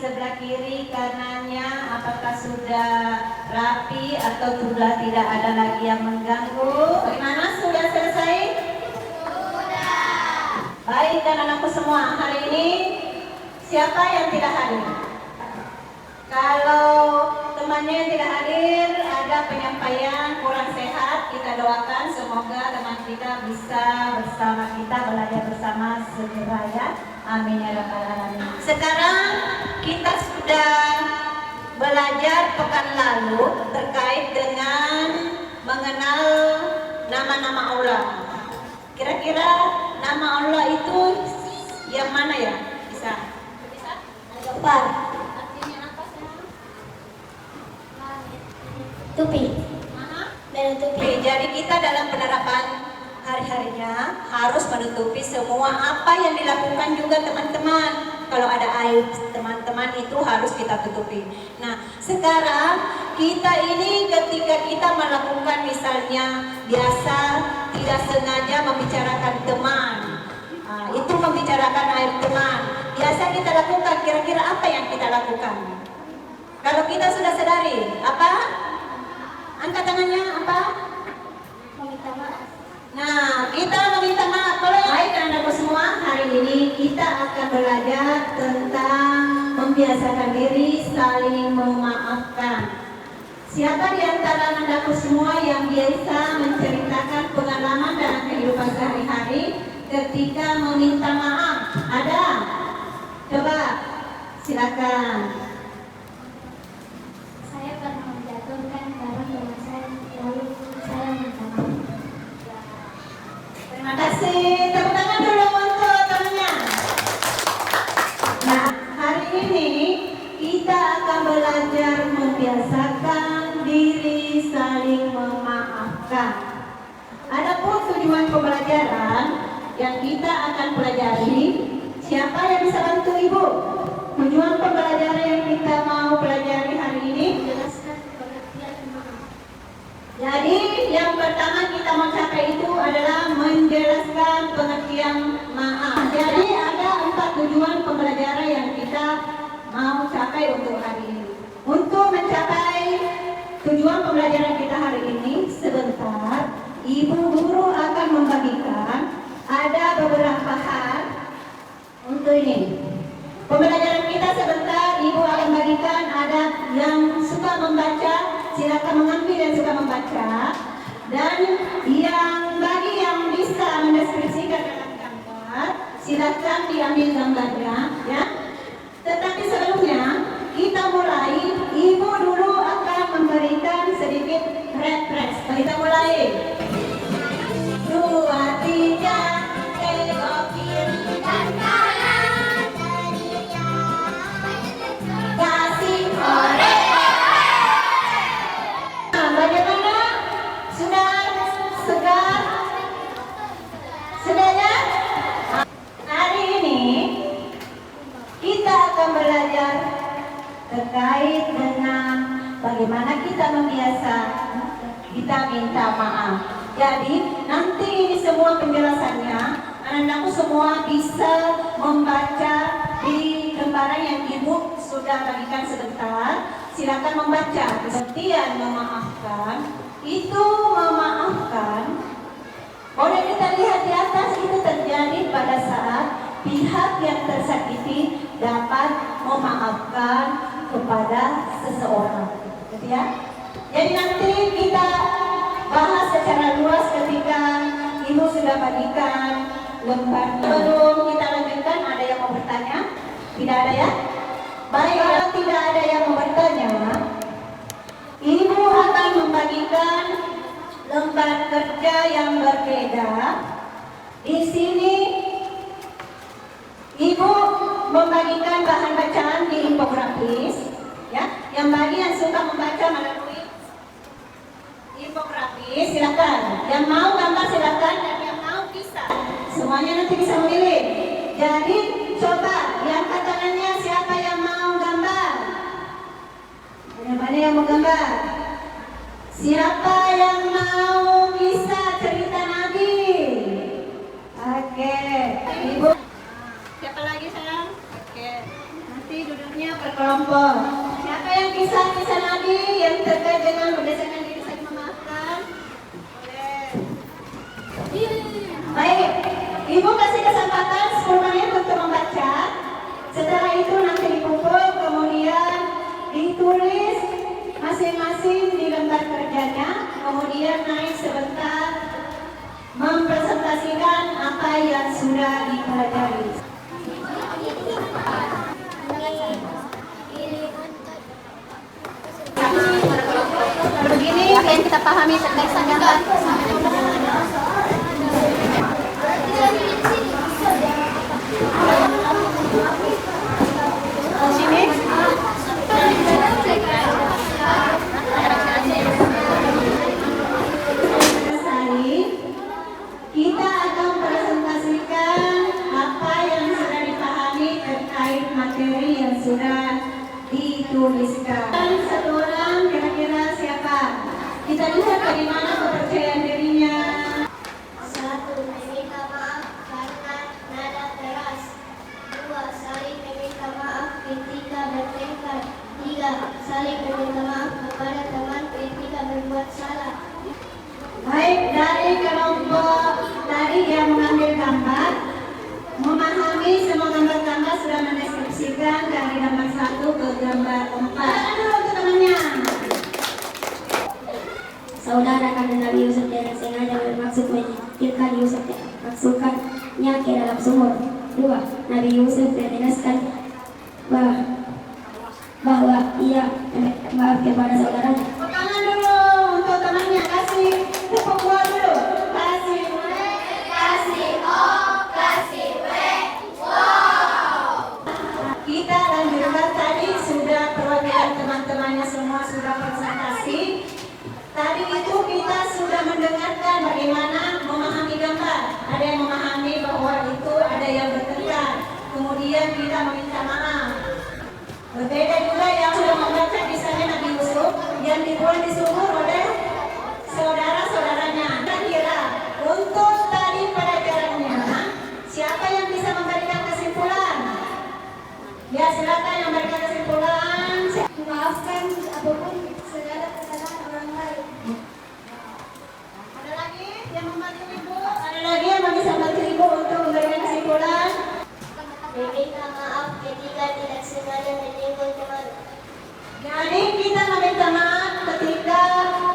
sebelah kiri, kanannya, apakah sudah rapi atau sudah tidak ada lagi yang mengganggu? Bagaimana, sudah selesai? Sudah. Baik, dan anakku semua, hari ini siapa yang tidak hadir? Kalau temannya yang tidak hadir, ada penyampaian kurang sehat, kita doakan semoga teman kita bisa bersama kita, belajar bersama segera ya. Amin ya rabbal alamin. Sekarang kita sudah belajar pekan lalu terkait dengan mengenal nama-nama Allah. Kira-kira nama Allah itu yang mana ya? Bisa? Al-Ghaffar. Tupi. Oke, jadi kita dalam penerapan hari-harinya harus menutupi semua apa yang dilakukan juga teman-teman. Kalau ada aib teman-teman itu harus kita tutupi. Nah, sekarang kita ini ketika kita melakukan misalnya biasa tidak sengaja membicarakan teman, itu membicarakan aib teman. Biasa kita lakukan, kira-kira apa yang kita lakukan? Kalau kita sudah sadari, apa? Angkat tangannya, apa? Meminta maaf. Nah, kita meminta maaf. Baik anakku semua, hari ini kita akan belajar tentang membiasakan diri saling memaafkan. Siapa di antara anakku semua yang biasa menceritakan pengalaman dalam kehidupan sehari-hari ketika meminta maaf? Ada? Coba, silakan. Saya pernah menjatuhkan barang teman saya, lalu saya minta maaf. Terima kasih. Tepuk tangan dulu untuk temannya. Nah, hari ini kita akan belajar membiasakan diri saling memaafkan. Adapun tujuan pembelajaran yang kita akan pelajari, siapa yang bisa bantu Ibu? Tujuan pembelajaran yang kita mau pelajari hari ini, Jelaskan pengertian maaf. jadi yang pertama kita mau capai itu adalah menjelaskan pengertian maaf. Jadi ada 4 tujuan pembelajaran yang kita mau capai untuk hari ini. Untuk mencapai tujuan pembelajaran kita hari ini, sebentar Ibu guru akan membagikan ada beberapa hal untuk ini. Pembelajaran kita sebentar, Ibu akan bagikan ada yang suka membaca, silakan mengambil yang suka membaca, dan yang bagi yang bisa mendeskripsikan dalam gambar, silakan diambil gambarnya, ya. Tetapi sebelumnya kita mulai, Ibu dulu akan memberikan sedikit refresh. Kita mulai. 2, 3, tengok kiri dan kanan. Kasih hore. Nah, bagaimana? Sudah segar? Sudah ya? Hari ini kita akan belajar terkait dengan bagaimana kita membiasa kita minta maaf. Jadi nanti ini semua penjelasannya anak-anakku semua bisa membaca di lembaran yang Ibu sudah bagikan sebentar. Silakan membaca. Pengertian memaafkan itu memaafkan. Boleh kita lihat di atas, itu terjadi pada saat pihak yang tersakiti dapat memaafkan kepada seseorang, gitu ya. Jadi nanti kita bahas secara luas ketika Ibu sudah bagikan lembar. Sebelum kita lanjutkan, ada yang mau bertanya? Tidak ada ya? Baik, kalau tidak ada yang mau bertanya, Ibu akan membagikan lembar kerja yang berbeda. Di sini Ibu membagikan bahan bacaan di infografis, ya. Yang bagi yang suka membaca melalui infografis silakan. Yang mau gambar silakan, dan yang mau bisa. Semuanya nanti bisa memilih. Jadi coba diangkat tangannya siapa yang mau gambar. Banyak-banyak yang mau gambar. Siapa yang mau bisa cerita Nabi? Oke, Ibu. Siapa lagi sayang? Oke. Nanti duduknya per kelompok. Siapa yang kisah-kisah Nabi yang terkait dengan berdasarkan diri saling memaafkan? Boleh. Baik, Ibu kasih kesempatan 10 menit untuk membaca. Setelah itu nanti dikumpul, kemudian ditulis masing-masing di lembar kerjanya, kemudian naik sebentar mempresentasikan apa yang sudah dipelajari. Begini apa yang kita pahami terkait gambar. Sini. Kita akan presentasikan apa yang sudah dipahami terkait materi yang sudah dituliskan. Satu orang kira-kira siapa? Kita lihat bagaimana kepercayaan dirinya. 1. Meminta maaf karena nada keras. 2. Saling meminta maaf ketika bertengkar. 3. Saling meminta maaf kepada teman ketika berbuat salah. Baik, dari kelompok tadi yang mengambil gambar, memahami semua gambar-gambar sudah mendeskripsikan dari gambar 1 ke gambar 4. Dulu untuk temannya. Saudara kandung Nabi Yusuf dengan sengaja bermaksud menyingkirkan Yusuf dan memasukkannya ke dalam sumur. 2. Nabi Yusuf menegaskan bahwa ia meminta maaf kepada saudaranya. Tangan dulu untuk temannya, kasih tepuk gua dulu. Kasih W, kasih O, kasih W. Wow. Kita lanjutkan tadi sudah perwakilan teman-temannya semua sudah presentasi. Tadi itu kita sudah mendengarkan bagaimana memahami gambar. Ada yang memahami bahwa itu ada yang bertengkar. Kemudian kita meminta maaf. Berbeda juga yang sudah membaca kisahnya Nabi Yusuf yang dibuang di sumur oleh saudara-saudaranya. Kira-kira untuk tadi pelajarannya, siapa yang bisa memberikan kesimpulan? Ya, silakan yang memberikan kesimpulan. Memaafkan apapun segala kesalahan orang lain. Ada lagi yang membantu ibu? Ada lagi yang bisa membantu ibu untuk memberikan kesimpulan? Meminta maaf ketika tidak sengaja menyinggung teman. Jadi kita meminta maaf ketika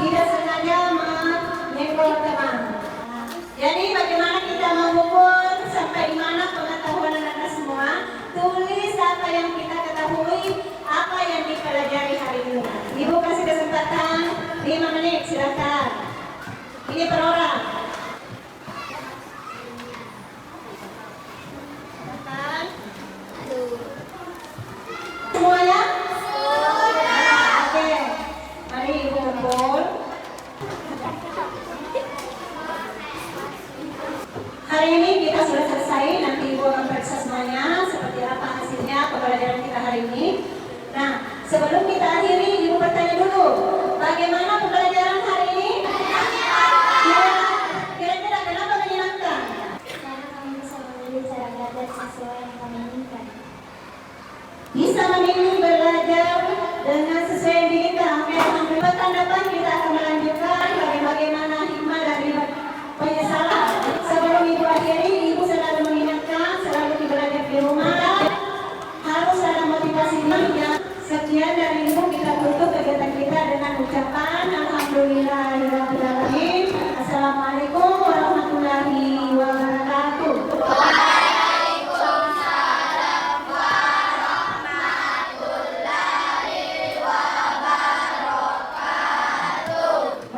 tidak sengaja menyenggol teman. Jadi bagaimana kita mengukur sampai di mana pengetahuan anda semua? Tulis apa yang kita ketahui, apa yang dipelajari hari ini. Ibu kasih kesempatan 5 menit, silakan. Ini per orang. Semuanya? Oke, mari ibu kumpul. Hari ini kita sudah selesai, nanti ibu akan periksa semuanya seperti apa hasilnya pembelajaran kita hari ini. Nah, sebelum kita akhiri, ibu bertanya dulu, bagaimana pembelajaran hari ini? Ya, kira-kira kenapa menyenangkan? Karena kami bisa memilih cara belajar sesuai yang kami inginkan. Bisa memilih belajar dengan sesuai yang diinginkan. Oke, alhamdulillah. Pekan depan kita akan melanjutkan bagaimana hikmah dari penyesalan. Sebelum ibu akhiri, ibu selalu mengingatkan, selalu belajar di rumah. Harus ada motivasi dirinya. Sekian dari ibu, kita tutup kegiatan kita dengan ucapan Alhamdulillahirrahmanirrahim. Assalamualaikum.